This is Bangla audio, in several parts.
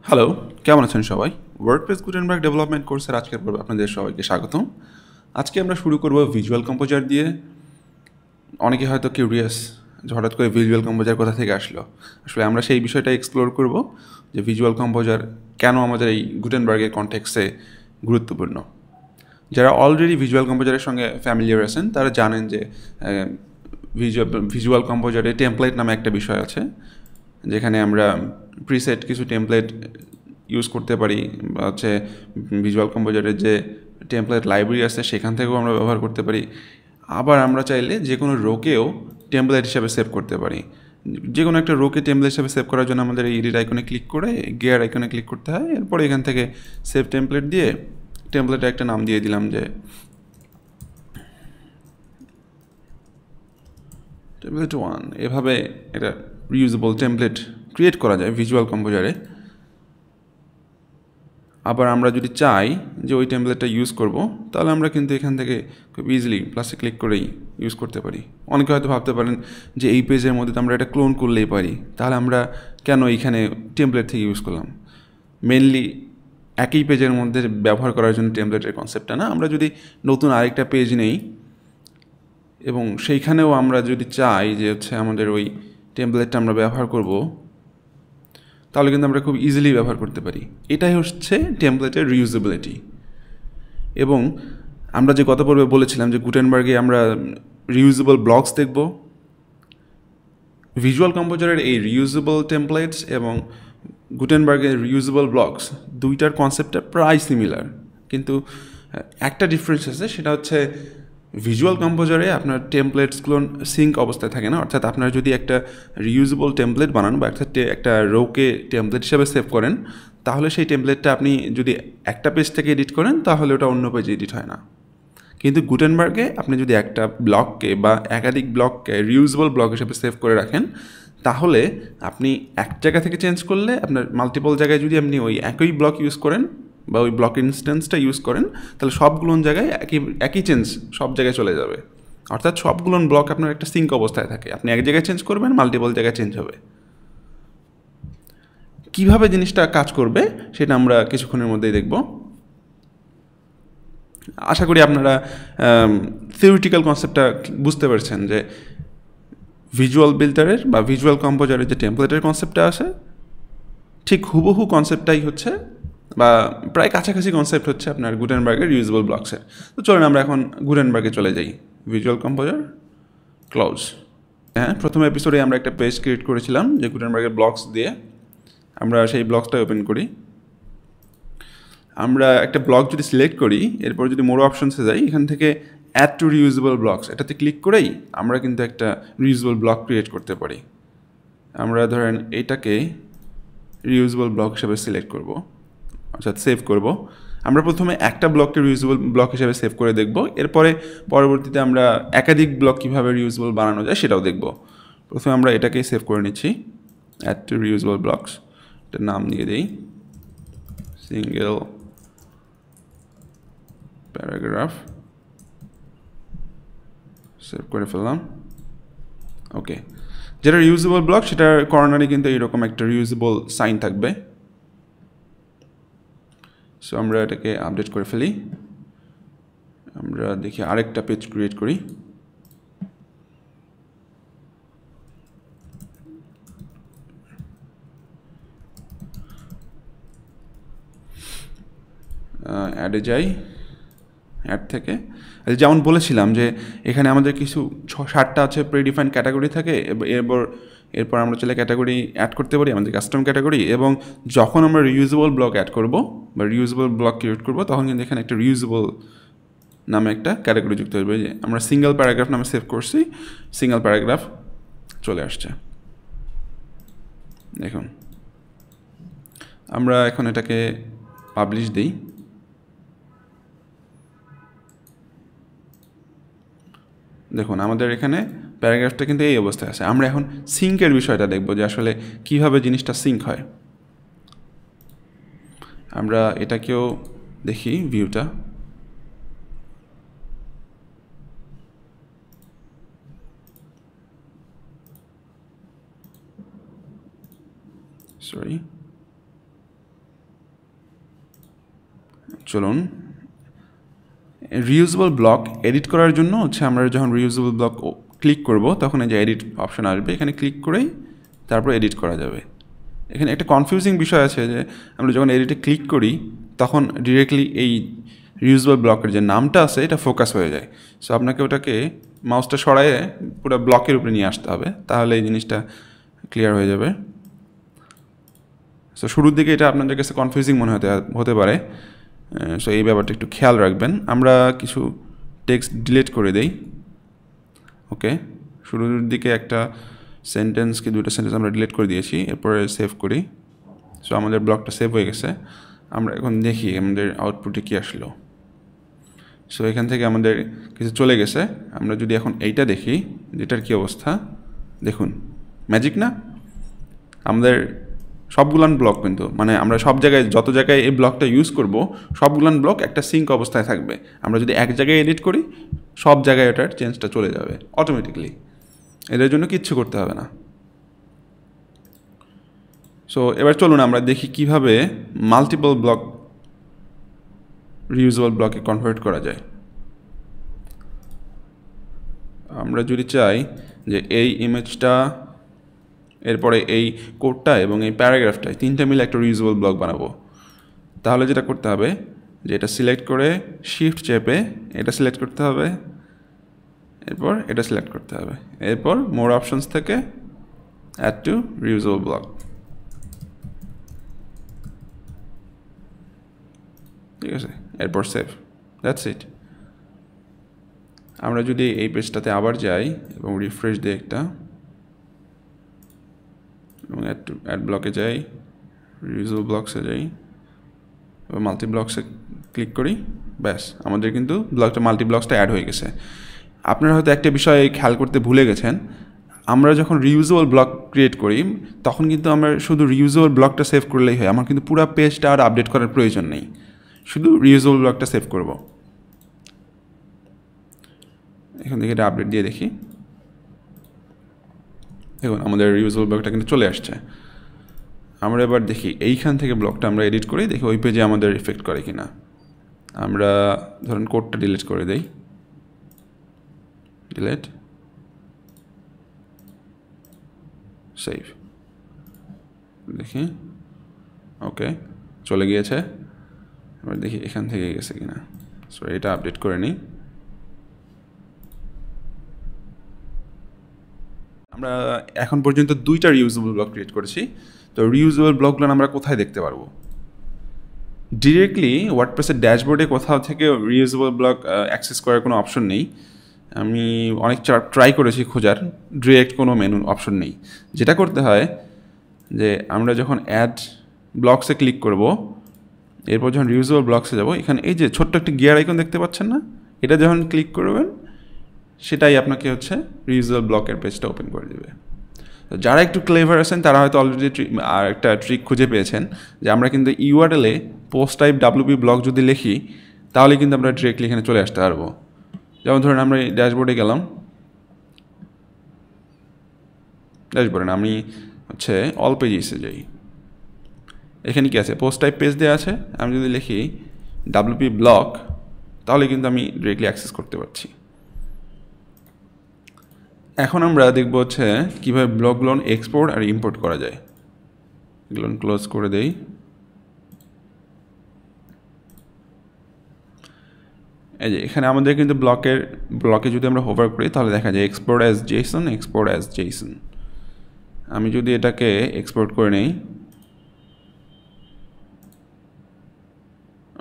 হ্যালো, কেমন আছেন সবাই? ওয়ার্ডপ্রেস গুটেনবার্গ ডেভেলপমেন্ট কোর্সের আজকের পর্বে আপনাদের সবাইকে স্বাগতম। আজকে আমরা শুরু করব ভিজুয়াল কম্পোজার দিয়ে। অনেকে হয়তো কিউরিয়াস যে হঠাৎ করে ভিজুয়াল কম্পোজার কোথা থেকে আসলো। আসলে আমরা সেই বিষয়টা এক্সপ্লোর করব যে ভিজুয়াল কম্পোজার কেন আমাদের এই গুটেনবার্গের কনটেক্সে গুরুত্বপূর্ণ। যারা অলরেডি ভিজুয়াল কম্পোজারের সঙ্গে ফ্যামিলিয়ার আছেন তারা জানেন যে ভিজুয়াল কম্পোজারে টেমপ্লেট নামে একটা বিষয় আছে, যেখানে আমরা প্রিসেট কিছু টেমপ্লেট ইউজ করতে পারি, বা হচ্ছে ভিজুয়াল কম্পোজারের যে টেমপ্লেট লাইব্রেরি আছে সেখান থেকেও আমরা ব্যবহার করতে পারি। আবার আমরা চাইলে যে কোনো রোকেও টেমপ্লেট হিসাবে সেভ করতে পারি। যে কোনো একটা রোকে টেমপ্লেট হিসাবে সেভ করার জন্য আমাদের এই এডিট আইকনে ক্লিক করে গিয়ার আইকনে ক্লিক করতে হয়। এরপরে এখান থেকে সেভ টেমপ্লেট দিয়ে টেমপ্লেটে একটা নাম দিয়ে দিলাম যে টেমপ্লেট 1। এভাবে একটা রিউজেবল টেমপ্লেট ক্রিয়েট করা যায় ভিজুয়াল কম্পোজারে। আবার আমরা যদি চাই যে ওই টেমপ্লেটটা ইউজ করব, তাহলে আমরা কিন্তু এখান থেকে খুব ইজিলি প্লাসে ক্লিক করেই ইউজ করতে পারি। অনেকে হয়তো ভাবতে পারেন যে এই পেজের মধ্যে তো আমরা এটা ক্লোন করলেই পারি, তাহলে আমরা কেন এইখানে টেমপ্লেট থেকে ইউজ করলাম? মেনলি একই পেজের মধ্যে ব্যবহার করার জন্য টেমপ্লেটের কনসেপ্টটা না। আমরা যদি নতুন আরেকটা পেজ নেই এবং সেইখানেও আমরা যদি চাই যে হচ্ছে আমাদের ওই টেমপ্লেটটা আমরা ব্যবহার করব, তাহলে কিন্তু আমরা খুব ইজিলি ব্যবহার করতে পারি। এটাই হচ্ছে টেমপ্লেটের রিউজেবিলিটি। এবং আমরা যে গত পর্বে বলেছিলাম যে গুটেনবার্গে আমরা রিউজেবল ব্লকস দেখব। ভিজুয়াল কম্পোজারের এই রিউজেবল টেমপ্লেটস এবং গুটেনবার্গের রিউজেবল ব্লকস দুইটার কনসেপ্টটা প্রায় সিমিলার, কিন্তু একটা ডিফারেন্স আছে, সেটা হচ্ছে ভিজুয়াল কম্পোজারে আপনার টেমপ্লেটসগুলো সিঙ্ক অবস্থায় থাকে না। অর্থাৎ আপনার যদি একটা রিউজেবল টেমপ্লেট বানান বা একটা রোকে টেমপ্লেট হিসাবে সেভ করেন, তাহলে সেই টেমপ্লেটটা আপনি যদি একটা পেজ থেকে এডিট করেন তাহলে ওটা অন্য পেজে এডিট হয় না। কিন্তু গুটেনবার্গে আপনি যদি একটা ব্লককে বা একাধিক ব্লককে রিউজেবল ব্লক হিসেবে সেভ করে রাখেন, তাহলে আপনি এক জায়গা থেকে চেঞ্জ করলে আপনার মাল্টিপল জায়গায় যদি আপনি ওই একই ব্লক ইউজ করেন বা ওই ব্লক ইনস্ট্যান্সটা ইউজ করেন, তাহলে সবগুলো জায়গায় একই চেঞ্জ সব জায়গায় চলে যাবে। অর্থাৎ সবগুলো ব্লক আপনার একটা সিঙ্ক অবস্থায় থাকে। আপনি এক জায়গায় চেঞ্জ করবেন, মাল্টিপল জায়গায় চেঞ্জ হবে। কিভাবে জিনিসটা কাজ করবে সেটা আমরা কিছুক্ষণের মধ্যেই দেখব। আশা করি আপনারা থিওরিটিক্যাল কনসেপ্টটা বুঝতে পারছেন যে ভিজুয়াল বিল্ডারের বা ভিজুয়াল কম্পোজারের যে টেমপ্লেটের কনসেপ্টটা আছে, ঠিক হুবহু কনসেপ্টটাই হচ্ছে, বা প্রায় কাছাকাছি কনসেপ্ট হচ্ছে আপনার গুটেনবার্গের রিউজেবল ব্লকসের। তো চলুন আমরা এখন গুটেনবার্গে চলে যাই। Visual composer close. হ্যাঁ, প্রথম এপিসোডে আমরা একটা পেজ ক্রিয়েট করেছিলাম যে গুটেনবার্গের ব্লকস দিয়ে। আমরা সেই ব্লকসটা ওপেন করি। আমরা একটা ব্লক যদি সিলেক্ট করি, এরপর যদি মোর অপশনসে যাই, এখান থেকে অ্যাড টু রিউজেবল ব্লকস এটাতে ক্লিক করেই আমরা কিন্তু একটা রিউজেবল ব্লক ক্রিয়েট করতে পারি। আমরা ধরেন এটাকে রিউজেবল ব্লক হিসেবে সিলেক্ট করব, অর্থাৎ সেভ করব। আমরা প্রথমে একটা ব্লককে রিউজেবল ব্লক হিসেবে সেভ করে দেখব, এরপরে পরবর্তীতে আমরা একাধিক ব্লক কীভাবে রিউজেবল বানানো যায় সেটাও দেখব। প্রথমে আমরা এটাকে সেভ করে নিচ্ছি, অ্যাড টু রিউজেবল ব্লকস, এটার নাম দিয়ে দিই সিঙ্গেল প্যারাগ্রাফ। সেভ করে ফেললাম। ওকে, যেটা রিউজেবল ব্লক সেটার কর্নারে কিন্তু এইরকম একটা রিউজেবল সাইন থাকবে। সো আমরা এটাকে আপডেট করে ফেলি। আমরা দেখি আরেকটা পেজ ক্রিয়েট করি। অ্যাডে যাই, অ্যাড থেকে যেমন বলেছিলাম যে এখানে আমাদের কিছু 6-7টা আছে প্রিডিফাইন্ড ক্যাটাগরি থাকে। এরপর আমরা চলে ক্যাটাগরি অ্যাড করতে পারি, আমাদের কাস্টম ক্যাটাগরি। এবং যখন আমরা রিউজেবল ব্লক অ্যাড করব বা রিউজেবল ব্লক ক্রিয়েট করব, তখন কিন্তু এখানে একটা রিউজেবল নামে একটা ক্যাটাগরি যুক্ত হবে। যে আমরা সিঙ্গেল প্যারাগ্রাফ নামে সেভ করছি, সিঙ্গেল প্যারাগ্রাফ চলে আসছে। দেখুন, আমরা এখন এটাকে পাবলিশ দিই। দেখুন আমাদের এখানে প্যারাগ্রাফটা কিন্তু এই অবস্থায় আছে। আমরা এখন সিঙ্কের বিষয়টা দেখব যে আসলে কিভাবে জিনিসটা সিঙ্ক হয়। আমরা এটাকেও দেখি ভিউটা। সরি, চলুন রিউজেবল ব্লক এডিট করার জন্য হচ্ছে আমরা যখন রিউজেবল ব্লক ক্লিক করব তখন এই যে এডিট অপশন আসবে, এখানে ক্লিক করেই তারপর এডিট করা যাবে। এখানে একটা কনফিউজিং বিষয় আছে যে আমরা যখন এডিটে ক্লিক করি তখন ডিরেক্টলি এই রিউজেবল ব্লকের যে নামটা আছে এটা ফোকাস হয়ে যায়। সো আপনাকে ওটাকে মাউসটা সরায়ে পুরো ব্লকের উপরে নিয়ে আসতে হবে, তাহলে এই জিনিসটা ক্লিয়ার হয়ে যাবে। সো শুরুর দিকে এটা আপনাদের কাছে কনফিউজিং মনে হতে পারে, সো এই ব্যাপারটা একটু খেয়াল রাখবেন। আমরা কিছু টেক্সট ডিলিট করে দেই। ওকে, শুরুর দিকে একটা সেন্টেন্স কি দুটো সেন্টেন্স আমরা ডিলিট করে দিয়েছি, এরপরে সেভ করি। সো আমাদের ব্লকটা সেভ হয়ে গেছে। আমরা এখন দেখি আমাদের আউটপুটে কী আসলো। সো এখান থেকে আমাদের কিছু চলে গেছে। আমরা যদি এখন এইটা দেখি যেটার কী অবস্থা, দেখুন ম্যাজিক না? আমাদের সবগুলান ব্লক কিন্তু মানে আমরা সব জায়গায় যত জায়গায় এই ব্লকটা ইউজ করব সবগুলান ব্লক একটা সিঙ্ক অবস্থায় থাকবে। আমরা যদি এক জায়গায় এডিট করি সব জায়গায় ওটার চেঞ্জটা চলে যাবে অটোমেটিকলি, এদের জন্য কিচ্ছু করতে হবে না। সো এবার চলুন আমরা দেখি কিভাবে মাল্টিপল ব্লক রিউজেবল ব্লকে কনভার্ট করা যায়। আমরা যদি চাই যে এই ইমেজটা, এরপরে এই কোডটা এবং এই প্যারাগ্রাফটায় তিনটা মিলে একটা রিউজেবল ব্লক বানাবো, তাহলে যেটা করতে হবে যে এটা সিলেক্ট করে শিফট চেপে এটা সিলেক্ট করতে হবে, এরপর এটা সিলেক্ট করতে হবে, এরপর মোর অপশনস থেকে অ্যাড টু রিউজেবল ব্লক। ঠিক আছে, এরপর সেভ, দ্যাটস ইট। আমরা যদি এই পেজটাতে আবার যাই এবং রিফ্রেশ দিই একটা এবং অ্যাড ব্লকে যাই, রিউজেবল ব্লকসে যাই এবং মাল্টি ব্লকসে ক্লিক করি, ব্যাস আমাদের কিন্তু ব্লকটা মাল্টি ব্লকসটা অ্যাড হয়ে গেছে। আপনারা হয়তো একটা বিষয় খেয়াল করতে ভুলে গেছেন, আমরা যখন রিউজেবল ব্লক ক্রিয়েট করি তখন কিন্তু আমরা শুধু রিউজেবল ব্লকটা সেভ করলেই হয়, আমার কিন্তু পুরো পেজটা আর আপডেট করার প্রয়োজন নেই, শুধু রিউজেবল ব্লকটা সেভ করব। এখান থেকে এটা আপডেট দিয়ে দেখি, দেখুন আমাদের রিউজেবল ব্লকটা কিন্তু চলে আসছে। আমরা এবার দেখি এইখান থেকে ব্লকটা আমরা এডিট করি, দেখি ওই পেজে আমাদের এফেক্ট করে কিনা। আমরা ধরুন কোডটা ডিলিট করে দেই, ডিলিট, সেভ, দেখি ওকে চলে গিয়েছে। এবার দেখি এখান থেকে গেছে কিনা। সো এটা আপডেট করে নিই। আমরা এখন পর্যন্ত দুইটা রিউজেবল ব্লক ক্রিয়েট করেছি। তো রিউজেবল ব্লকগুলো আমরা কোথায় দেখতে পারবো? ডিরেক্টলি ওয়ার্ডপ্রেসের ড্যাশবোর্ডে কোথাও থেকে রিউজেবল ব্লক অ্যাক্সেস করার কোনো অপশন নেই। আমি অনেক ট্রাই করেছি খোঁজার, ডিরেক্ট কোনো মেনু অপশন নেই। যেটা করতে হয় যে আমরা যখন অ্যাড ব্লকসে ক্লিক করব, এরপর যখন রিউজেবল ব্লকসে যাব, এখানে এই যে ছোট্ট একটি গিয়ার আইকন দেখতে পাচ্ছেন না, এটা যখন ক্লিক করবেন সেটাই আপনাকে হচ্ছে রিউজেবল ব্লকের পেজটা ওপেন করে দেবে। তো যারা একটু ক্লেভার আছেন তারা হয়তো অলরেডি আর একটা ট্রিক খুঁজে পেয়েছেন যে আমরা কিন্তু ইউআরএলে পোস্ট টাইপ ডাব্লিউপি ব্লক যদি লিখি তাহলে কিন্তু আমরা ডিরেক্টলি এখানে চলে আসতে পারবো। যেমন ধরুন আমরা এই ড্যাশবোর্ডে গেলাম, ড্যাশবোর্ডে আমি হচ্ছে অল পেজেসে যাই, এখানে কি আছে পোস্ট টাইপ পেজ দেওয়া আছে। আমি যদি লিখি ডাব্লিউপি ব্লক তাহলে কিন্তু আমি ডিরেক্টলি অ্যাক্সেস করতে পারছি। এখন আমরা দেখব হচ্ছে কীভাবে ব্লকগুলো এক্সপোর্ট আর ইম্পোর্ট করা যায়। এগুলো ক্লোজ করে দেই। এই যে এখানে আমাদের কিন্তু ব্লকে যদি আমরা হোভার করি তাহলে দেখা যায় export as Jason, export as Jason. আমি যদি এটাকে এক্সপোর্ট করে নেই,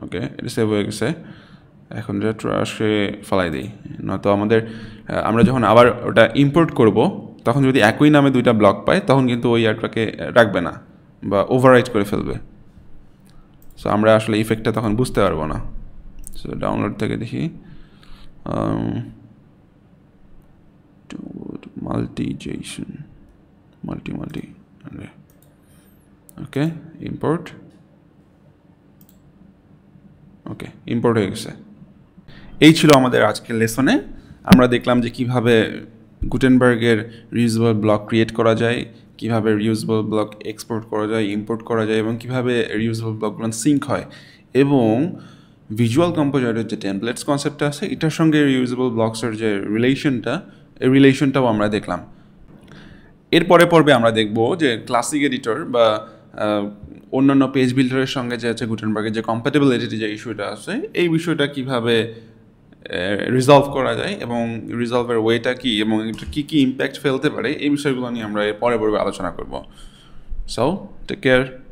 ওকে এটা সেভ হয়ে গেছে। এখন এটা ট্রাশে ফেলাই দিই, নয়তো আমরা যখন আবার ওটা ইম্পোর্ট করব তখন যদি একই নামে দুইটা ব্লক পাই তখন কিন্তু ওই অ্যাডটাকে রাখবে না বা ওভাররাইট করে ফেলবে। সো আমরা আসলে ইফেক্টটা তখন বুঝতে পারবো না। সো ডাউনলোড থেকে দেখি মাল্টি ওকে ইম্পোর্ট, ওকে ইম্পোর্ট হয়ে গেছে। এই ছিল আমাদের আজকের লেসনে। আমরা দেখলাম যে কিভাবে গুটেনবার্গের রিউজেবল ব্লক ক্রিয়েট করা যায়, কিভাবে রিউজেবল ব্লক এক্সপোর্ট করা যায়, ইম্পোর্ট করা যায় এবং কিভাবে রিউজেবল ব্লকগুলো সিঙ্ক হয় এবং ভিজুয়াল কম্পোজারের যে টেমপ্লেটস কনসেপ্টটা আছে এটার সঙ্গে রিউজেবল ব্লকসের যে রিলেশনটা এই রিলেশনটাও আমরা দেখলাম। এরপরে পর্বে আমরা দেখব যে ক্লাসিক এডিটর বা অন্যান্য পেজ বিল্ডারের সঙ্গে যে আছে গুটেনবার্গের যে কম্প্যাটিবিলিটি যে ইস্যুটা আছে এই বিষয়টা কিভাবে রিজলভ করা যায় এবং রিজলভের ওয়েটা কী এবং এটা কী কী ইম্প্যাক্ট ফেলতে পারে এই বিষয়গুলো নিয়ে আমরা এর পরে পর্বে আলোচনা করব। So take care.